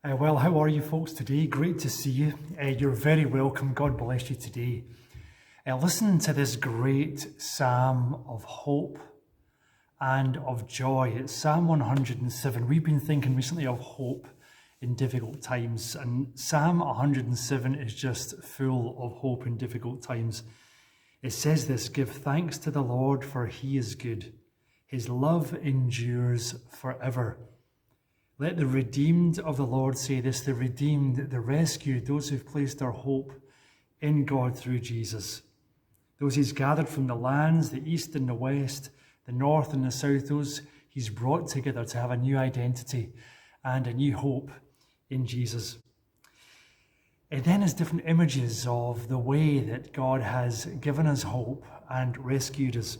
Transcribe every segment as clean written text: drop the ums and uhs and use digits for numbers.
Well, how are you folks today? Great to see you. You're very welcome. God bless you today. Listen to this great psalm of hope and of joy. It's Psalm 107. We've been thinking recently of hope in difficult times, and Psalm 107 is just full of hope in difficult times. It says this: "Give thanks to the Lord, for he is good. His love endures forever." Let the redeemed of the Lord say this: the redeemed, the rescued, those who've placed their hope in God through Jesus. Those he's gathered from the lands, the east and the west, the north and the south, those he's brought together to have a new identity and a new hope in Jesus. It then has different images of the way that God has given us hope and rescued us.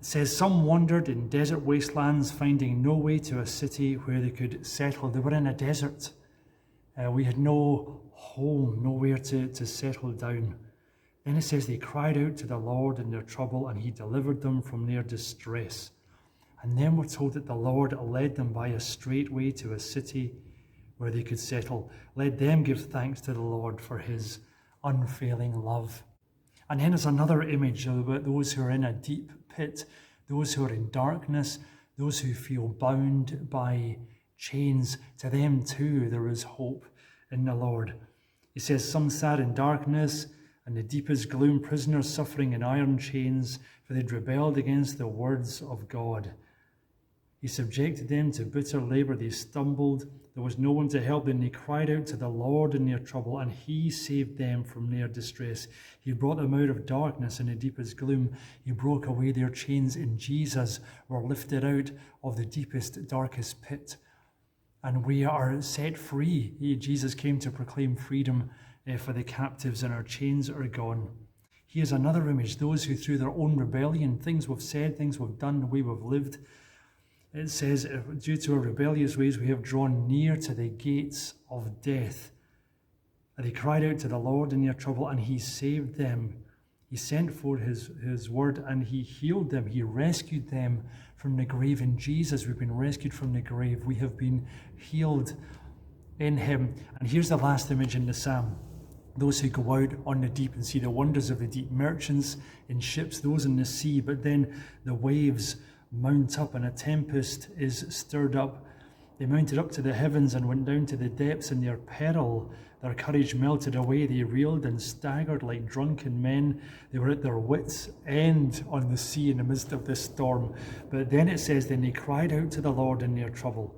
It says, some wandered in desert wastelands, finding no way to a city where they could settle. They were in a desert. We had no home, nowhere to settle down. Then it says they cried out to the Lord in their trouble, and he delivered them from their distress. And then we're told that the Lord led them by a straight way to a city where they could settle. Let them give thanks to the Lord for his unfailing love. And then there's another image about those who are in a deep pit, those who are in darkness, those who feel bound by chains. To them too there is hope in the Lord. He says, some sat in darkness and the deepest gloom, prisoners suffering in iron chains, for they'd rebelled against the words of God. He subjected them to bitter labor. They stumbled. There was no one to help them. They cried out to the Lord in their trouble, and he saved them from their distress. He brought them out of darkness and the deepest gloom. He broke away their chains. In Jesus, were lifted out of the deepest, darkest pit, and we are set free. Jesus came to proclaim freedom for the captives, and our chains are gone. Here's another image: those who through their own rebellion, things we've said, things we've done, the way we've lived, it says, due to our rebellious ways, we have drawn near to the gates of death. And they cried out to the Lord in their trouble, and he saved them. He sent forth his word, and he healed them. He rescued them from the grave. In Jesus, we've been rescued from the grave. We have been healed in him. And here's the last image in the psalm: those who go out on the deep and see the wonders of the deep, merchants in ships, those in the sea, but then the waves mount up and a tempest is stirred up. They mounted up to the heavens and went down to the depths in their peril. Their courage melted away. They reeled and staggered like drunken men. They were at their wits' end on the sea in the midst of this storm. But then it says, then they cried out to the Lord in their trouble,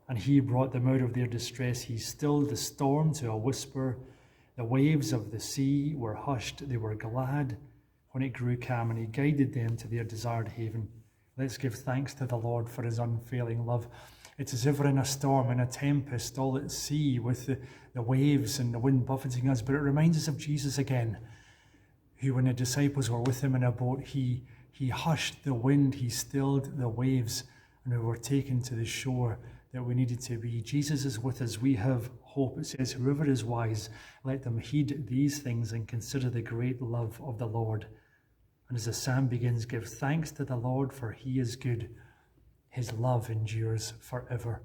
and he brought them out of their distress. He stilled the storm to a whisper. The waves of the sea were hushed. They were glad when it grew calm, and he guided them to their desired haven. Let's give thanks to the Lord for his unfailing love. It's as if we're in a storm, in a tempest, all at sea, with the waves and the wind buffeting us. But it reminds us of Jesus again, who, when the disciples were with him in a boat, he hushed the wind, he stilled the waves, and we were taken to the shore that we needed to be. Jesus is with us. We have hope. It says, whoever is wise, let them heed these things and consider the great love of the Lord. And as the psalm begins, give thanks to the Lord, for he is good. His love endures forever.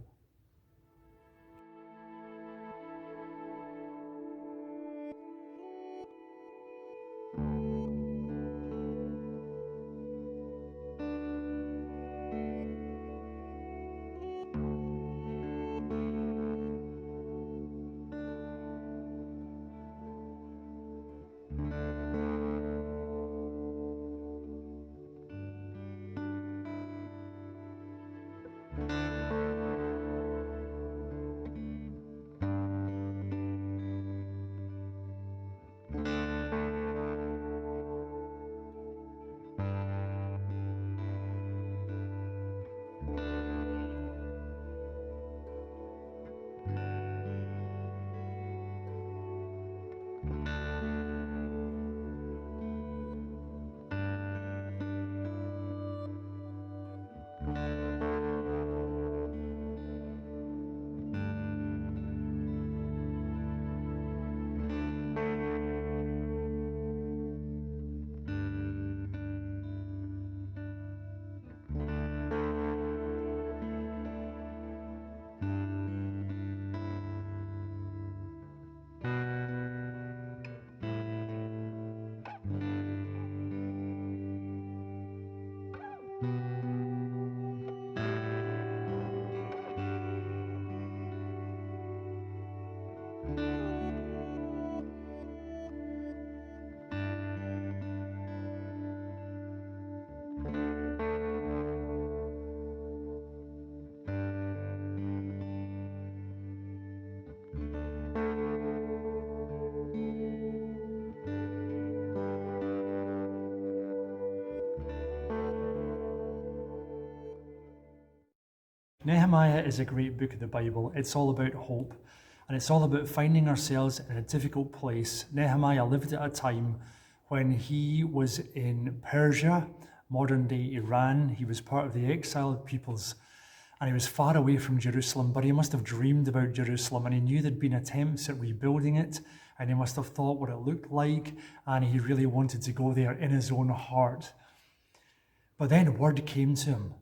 Nehemiah is a great book of the Bible. It's all about hope, and it's all about finding ourselves in a difficult place. Nehemiah lived at a time when he was in Persia, modern-day Iran. He was part of the exiled peoples, and he was far away from Jerusalem, but he must have dreamed about Jerusalem, and he knew there'd been attempts at rebuilding it, and he must have thought what it looked like, and he really wanted to go there in his own heart. But then word came to him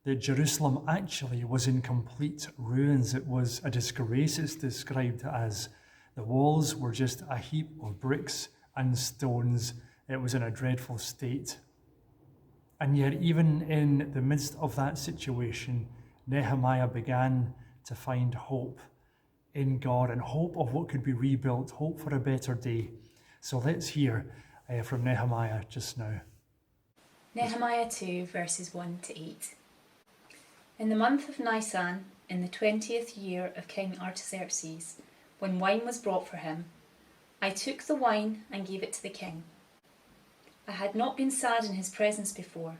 that Jerusalem actually was in complete ruins. It was a disgrace, it's described as. The walls were just a heap of bricks and stones. It was in a dreadful state. And yet, even in the midst of that situation, Nehemiah began to find hope in God and hope of what could be rebuilt, hope for a better day. So let's hear from Nehemiah just now. Nehemiah 2, verses 1 to 8. In the month of Nisan, in the 20th year of King Artaxerxes, when wine was brought for him, I took the wine and gave it to the king. I had not been sad in his presence before.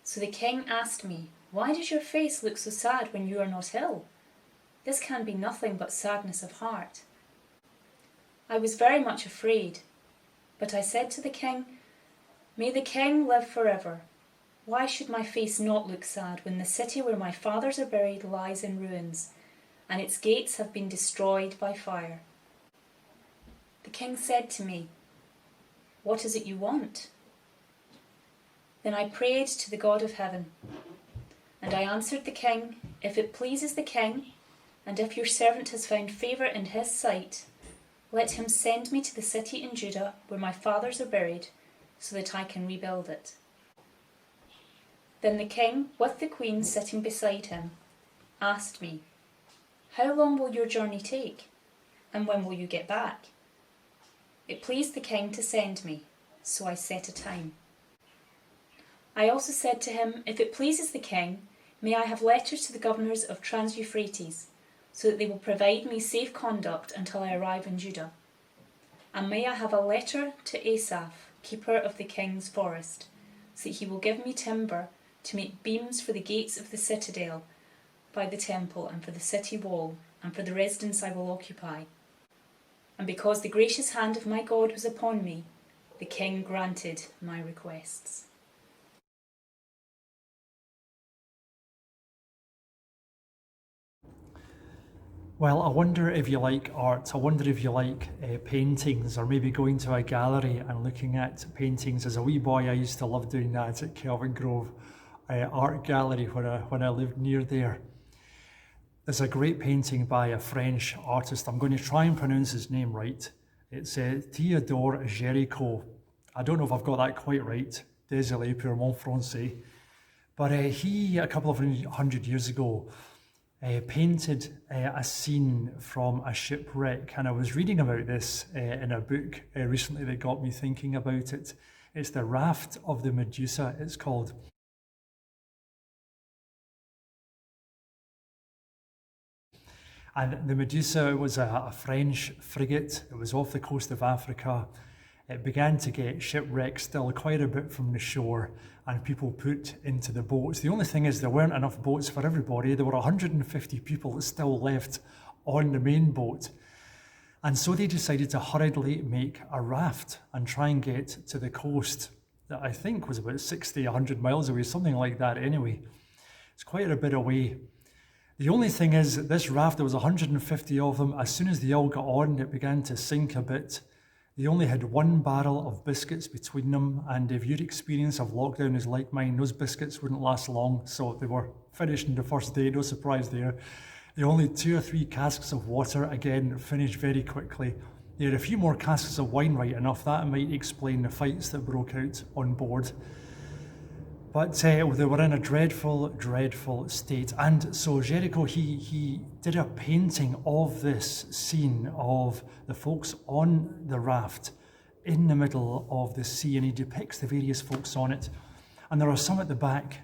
So the king asked me, "Why does your face look so sad when you are not ill? This can be nothing but sadness of heart." I was very much afraid, but I said to the king, "May the king live forever. Why should my face not look sad when the city where my fathers are buried lies in ruins, and its gates have been destroyed by fire?" The king said to me, "What is it you want?" Then I prayed to the God of heaven, and I answered the king, "If it pleases the king, and if your servant has found favour in his sight, let him send me to the city in Judah where my fathers are buried, so that I can rebuild it." Then the king, with the queen sitting beside him, asked me, "How long will your journey take, and when will you get back?" It pleased the king to send me, so I set a time. I also said to him, "If it pleases the king, may I have letters to the governors of Trans-Euphrates, so that they will provide me safe conduct until I arrive in Judah. And may I have a letter to Asaph, keeper of the king's forest, so that he will give me timber to make beams for the gates of the citadel by the temple and for the city wall and for the residence I will occupy." And because the gracious hand of my God was upon me, the king granted my requests. Well, I wonder if you like art. I wonder if you like paintings, or maybe going to a gallery and looking at paintings. As a wee boy, I used to love doing that at Kelvin Grove Art Gallery when I lived near there. There's a great painting by a French artist. I'm going to try and pronounce his name right. It's Théodore Géricault. I don't know if I've got that quite right. Désolé pour mon français. But he, a couple of hundred years ago, painted a scene from a shipwreck, and I was reading about this in a book recently that got me thinking about it. It's the Raft of the Medusa, it's called. And the Medusa was a French frigate. It was off the coast of Africa. It began to get shipwrecked still quite a bit from the shore, and people put into the boats. The only thing is there weren't enough boats for everybody. There were 150 people still left on the main boat. And so they decided to hurriedly make a raft and try and get to the coast that I think was about 60, 100 miles away, something like that anyway. It's quite a bit away. The only thing is that this raft, there was 150 of them. As soon as they all got on, it began to sink a bit. They only had one barrel of biscuits between them, and if your experience of lockdown is like mine, those biscuits wouldn't last long, so they were finished in the first day, no surprise there. They only had 2 or 3 casks of water, again, finished very quickly. They had a few more casks of wine, right enough. That might explain the fights that broke out on board. But they were in a dreadful, dreadful state. And so Géricault, he did a painting of this scene of the folks on the raft in the middle of the sea, and he depicts the various folks on it. And there are some at the back,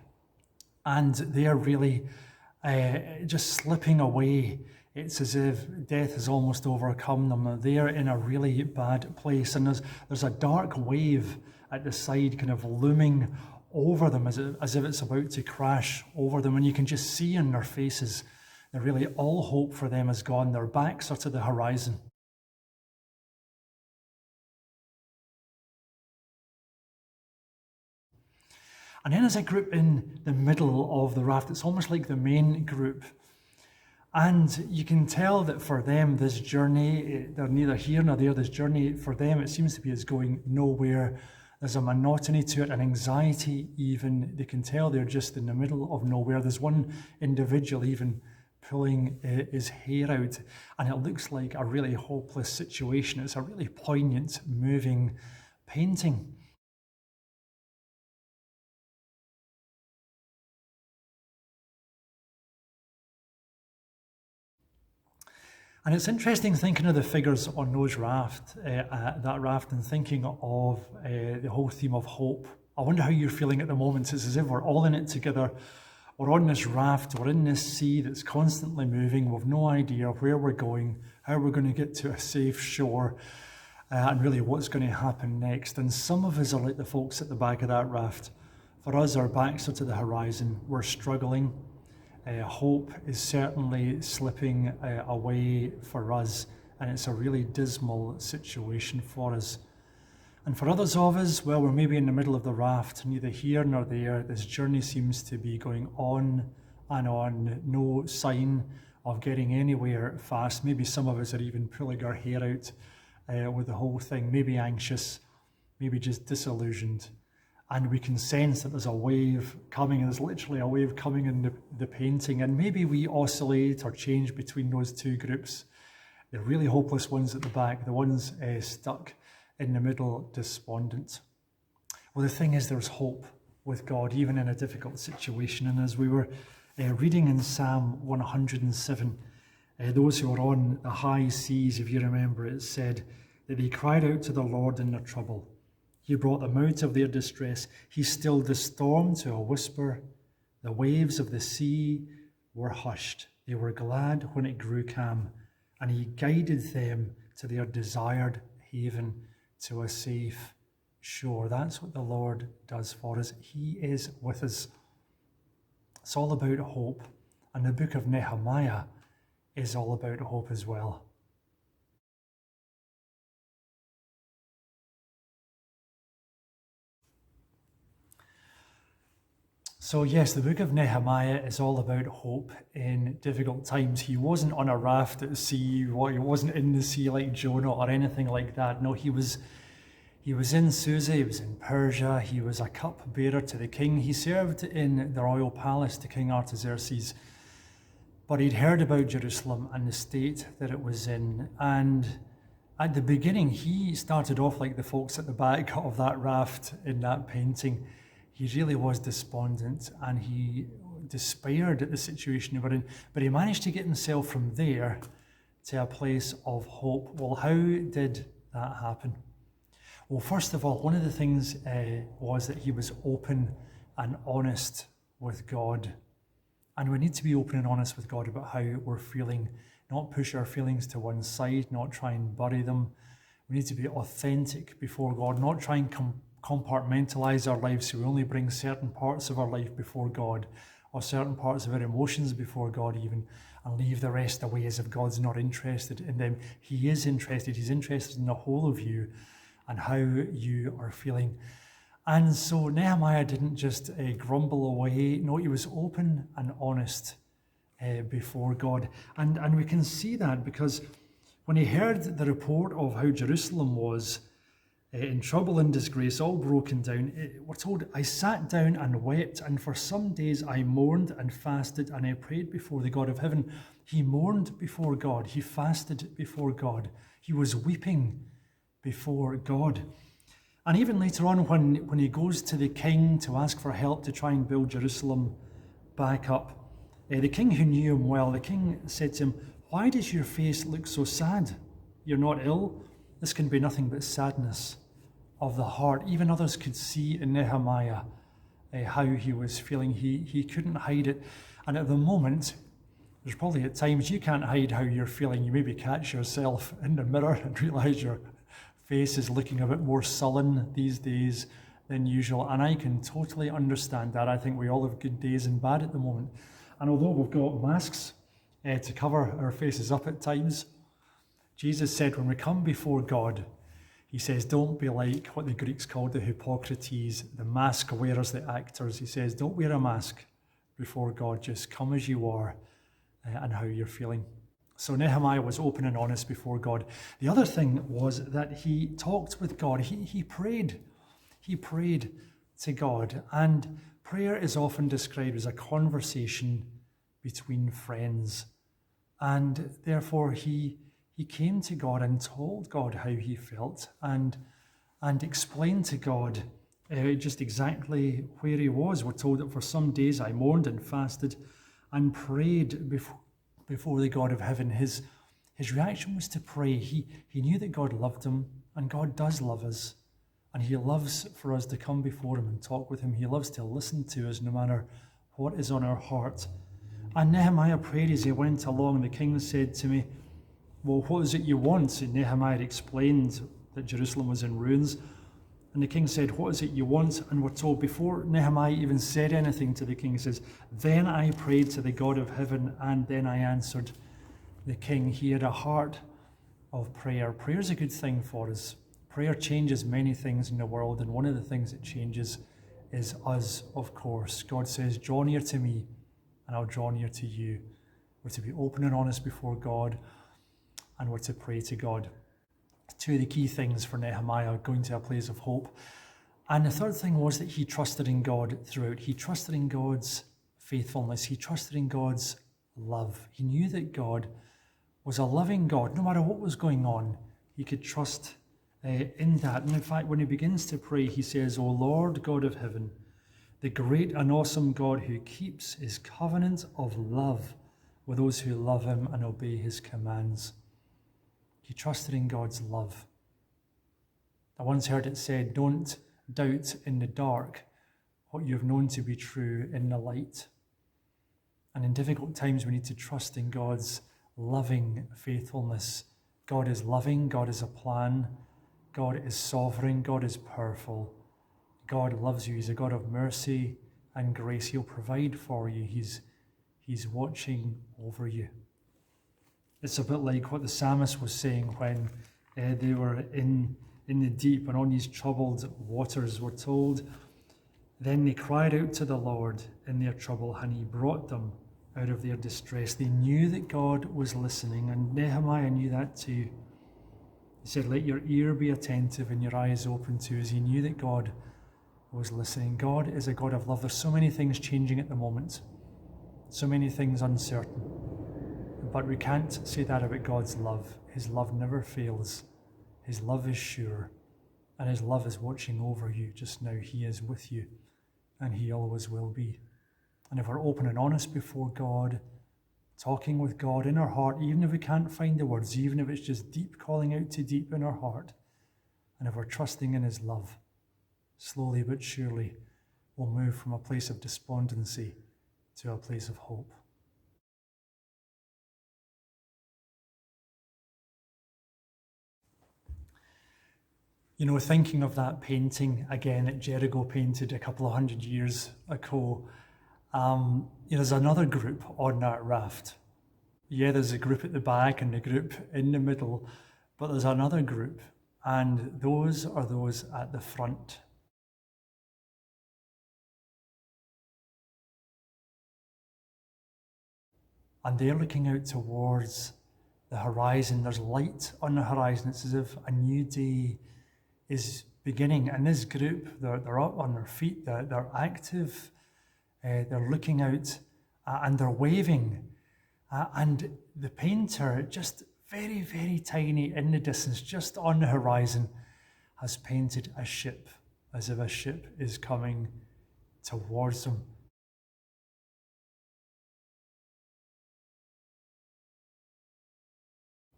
and they are really just slipping away. It's as if death has almost overcome them. They're in a really bad place, and there's a dark wave at the side kind of looming over them as if it's about to crash over them. And you can just see in their faces that really all hope for them is gone. Their backs are to the horizon. And then there's a group in the middle of the raft. It's almost like the main group. And you can tell that for them, this journey, they're neither here nor there. This journey, for them, it seems to be is going nowhere. There's a monotony to it, an anxiety even. They can tell they're just in the middle of nowhere. There's one individual even pulling his hair out, and it looks like a really hopeless situation. It's a really poignant, moving painting. And it's interesting thinking of the figures on those that raft, and thinking of the whole theme of hope. I wonder how you're feeling at the moment. It's as if we're all in it together. We're on this raft, we're in this sea that's constantly moving. We've no idea where we're going, how we're going to get to a safe shore, and really what's going to happen next. And some of us are like the folks at the back of that raft. For us, our backs are to the horizon. We're struggling. Hope is certainly slipping away for us, and it's a really dismal situation for us. And for others of us, well, we're maybe in the middle of the raft, neither here nor there. This journey seems to be going on and on, no sign of getting anywhere fast. Maybe some of us are even pulling our hair out with the whole thing, maybe anxious, maybe just disillusioned. And we can sense that there's a wave coming, and there's literally a wave coming in the painting. And maybe we oscillate or change between those two groups. The really hopeless ones at the back, the ones stuck in the middle, despondent. Well, the thing is, there's hope with God, even in a difficult situation. And as we were reading in Psalm 107, those who were on the high seas, if you remember, it said that they cried out to the Lord in their trouble. He brought them out of their distress. He stilled the storm to a whisper. The waves of the sea were hushed. They were glad when it grew calm, and he guided them to their desired haven, to a safe shore. That's what the Lord does for us. He is with us. It's all about hope, and the book of Nehemiah is all about hope as well. So yes, the book of Nehemiah is all about hope in difficult times. He wasn't on a raft at sea, he wasn't in the sea like Jonah or anything like that. No, he was in Susa, he was in Persia, he was a cupbearer to the king. He served in the royal palace to King Artaxerxes, but he'd heard about Jerusalem and the state that it was in. And at the beginning, he started off like the folks at the back of that raft in that painting. He really was despondent, and he despaired at the situation he was in, but he managed to get himself from there to a place of hope. Well, how did that happen? Well, first of all, one of the things was that he was open and honest with God. And we need to be open and honest with God about how we're feeling, not push our feelings to one side, not try and bury them. We need to be authentic before God, not try and compartmentalize our lives so we only bring certain parts of our life before God, or certain parts of our emotions before God even, and leave the rest away as if God's not interested in them. He is interested. He's interested in the whole of you and how you are feeling. And so Nehemiah didn't just grumble away. No, he was open and honest before God. And we can see that because when he heard the report of how Jerusalem was in trouble and disgrace, all broken down, we're told, I sat down and wept, and for some days I mourned and fasted, and I prayed before the God of heaven. He mourned before God. He fasted before God. He was weeping before God. And even later on, when he goes to the king to ask for help to try and build Jerusalem back up, the king who knew him well, the king said to him, why does your face look so sad? You're not ill. This can be nothing but sadness of the heart. Even others could see in Nehemiah how he was feeling. He couldn't hide it. And at the moment, there's probably at times you can't hide how you're feeling. You maybe catch yourself in the mirror and realise your face is looking a bit more sullen these days, than usual, and I can totally understand that. I think we all have good days and bad at the moment. And although we've got masks to cover our faces up at times, Jesus said when we come before God, he says, don't be like what the Greeks called the Hippocrates, the mask wearers, the actors. He says, don't wear a mask before God, just come as you are and how you're feeling. So Nehemiah was open and honest before God. The other thing was that he talked with God. He prayed. He prayed to God. And prayer is often described as a conversation between friends. And therefore he came to God and told God how he felt and explained to God just exactly where he was. We're told that for some days I mourned and fasted and prayed before the God of heaven. His reaction was to pray. He knew that God loved him, and God does love us. And he loves for us to come before him and talk with him. He loves to listen to us no matter what is on our heart. And Nehemiah prayed as he went along. The king said to me, well, what is it you want? And Nehemiah explained that Jerusalem was in ruins. And the king said, what is it you want? And we're told before Nehemiah even said anything to the king, he says, then I prayed to the God of heaven, and then I answered the king. He had a heart of prayer. Prayer is a good thing for us. Prayer changes many things in the world, and one of the things it changes is us, of course. God says, draw near to me, and I'll draw near to you. We're to be open and honest before God, and we're to pray to God. Two of the key things for Nehemiah, going to a place of hope. And the third thing was that he trusted in God throughout. He trusted in God's faithfulness. He trusted in God's love. He knew that God was a loving God. No matter what was going on, he could trust in that. And in fact, when he begins to pray, he says, O Lord God of heaven, the great and awesome God who keeps his covenant of love with those who love him and obey his commands. He trusted in God's love. I once heard it said, don't doubt in the dark what you've known to be true in the light. And in difficult times, we need to trust in God's loving faithfulness. God is loving. God is a plan. God is sovereign. God is powerful. God loves you. He's a God of mercy and grace. He'll provide for you. He's watching over you. It's a bit like what the psalmist was saying when they were in the deep and on these troubled waters. We're told, then they cried out to the Lord in their trouble, and he brought them out of their distress. They knew that God was listening, and Nehemiah knew that too. He said, let your ear be attentive and your eyes open too, as he knew that God was listening. God is a God of love. There's so many things changing at the moment, so many things uncertain. But we can't say that about God's love. His love never fails. His love is sure. And his love is watching over you just now. He is with you. And he always will be. And if we're open and honest before God, talking with God in our heart, even if we can't find the words, even if it's just deep calling out to deep in our heart, and if we're trusting in his love, slowly but surely we'll move from a place of despondency to a place of hope. You know, thinking of that painting again that Jericho painted a couple of 100 years ago, there's another group on that raft. Yeah, there's a group at the back and a group in the middle, but there's another group, and those are those at the front. And they're looking out towards the horizon. There's light on the horizon. It's as if a new day is beginning. And this group, they're up on their feet, they're active, they're looking out and they're waving. And the painter, just very, very tiny in the distance, just on the horizon, has painted a ship, as if a ship is coming towards them.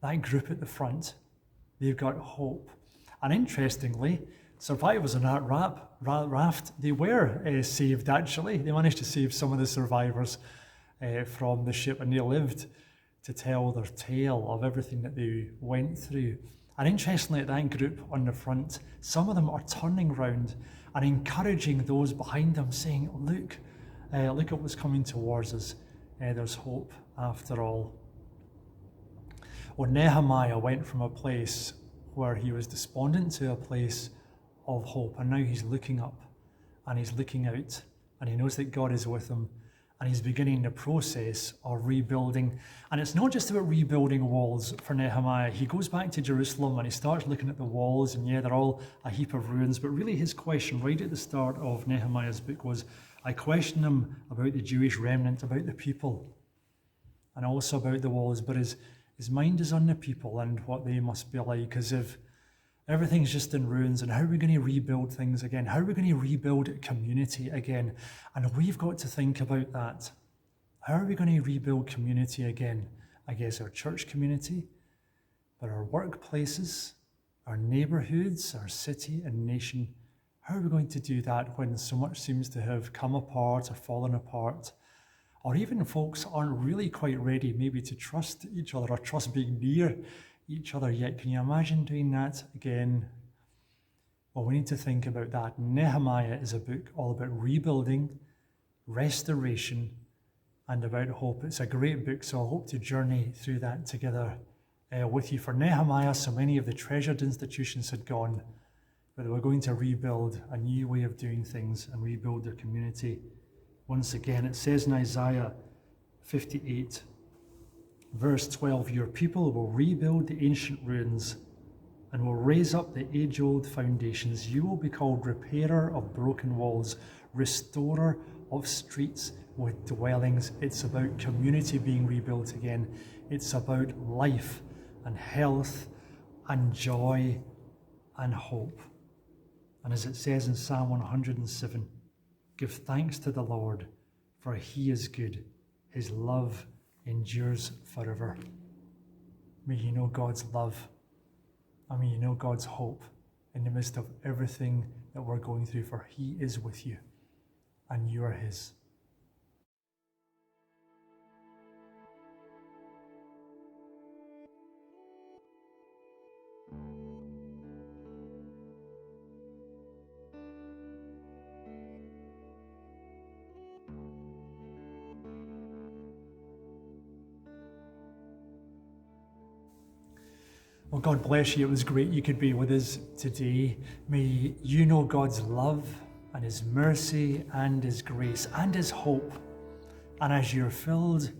That group at the front, they've got hope. And interestingly, survivors on that raft, they were saved actually. They managed to save some of the survivors from the ship, and they lived to tell their tale of everything that they went through. And interestingly, at that group on the front, some of them are turning round and encouraging those behind him, saying, look at what's coming towards us. There's hope after all. Well, Nehemiah went from a place where he was despondent to a place of hope, and now he's looking up and he's looking out, and he knows that God is with him, and he's beginning the process of rebuilding. And it's not just about rebuilding walls for Nehemiah. He goes back to Jerusalem and he starts looking at the walls, and they're all a heap of ruins. But really his question right at the start of Nehemiah's book was, I question him about the Jewish remnant, about the people, and also about the walls. But his mind is on the people and what they must be like, as if everything's just in ruins. And how are we going to rebuild things again? How are we going to rebuild community again? And we've got to think about that. How are we going to rebuild community again? I guess our church community, but our workplaces, our neighbourhoods, our city and nation. How are we going to do that when so much seems to have come apart or fallen apart? Or even folks aren't really quite ready maybe to trust each other or trust being near each other yet. Can you imagine doing that again? Well, we need to think about that. Nehemiah is a book all about rebuilding, restoration, and about hope. It's a great book, so I hope to journey through that together with you. For Nehemiah, so many of the treasured institutions had gone, but they were going to rebuild a new way of doing things and rebuild their community. Once again, it says in Isaiah 58, verse 12, your people will rebuild the ancient ruins and will raise up the age-old foundations. You will be called repairer of broken walls, restorer of streets with dwellings. It's about community being rebuilt again. It's about life and health and joy and hope. And as it says in Psalm 107, give thanks to the Lord, for he is good. His love endures forever. May you know God's love, and may you know God's hope in the midst of everything that we're going through, for he is with you and you are his. Well, God bless you. It was great you could be with us today. May you know God's love and his mercy and his grace and his hope. And as you're filled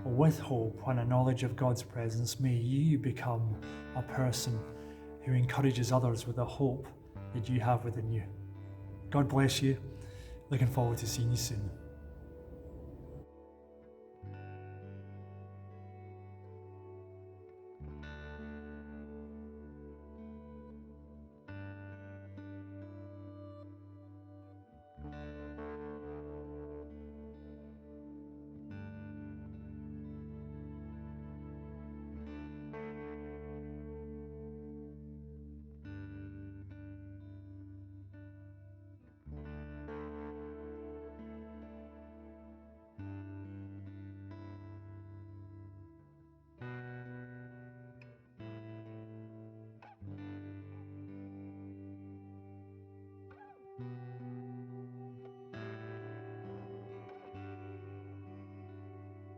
with hope and a knowledge of God's presence, may you become a person who encourages others with the hope that you have within you. God bless you. Looking forward to seeing you soon.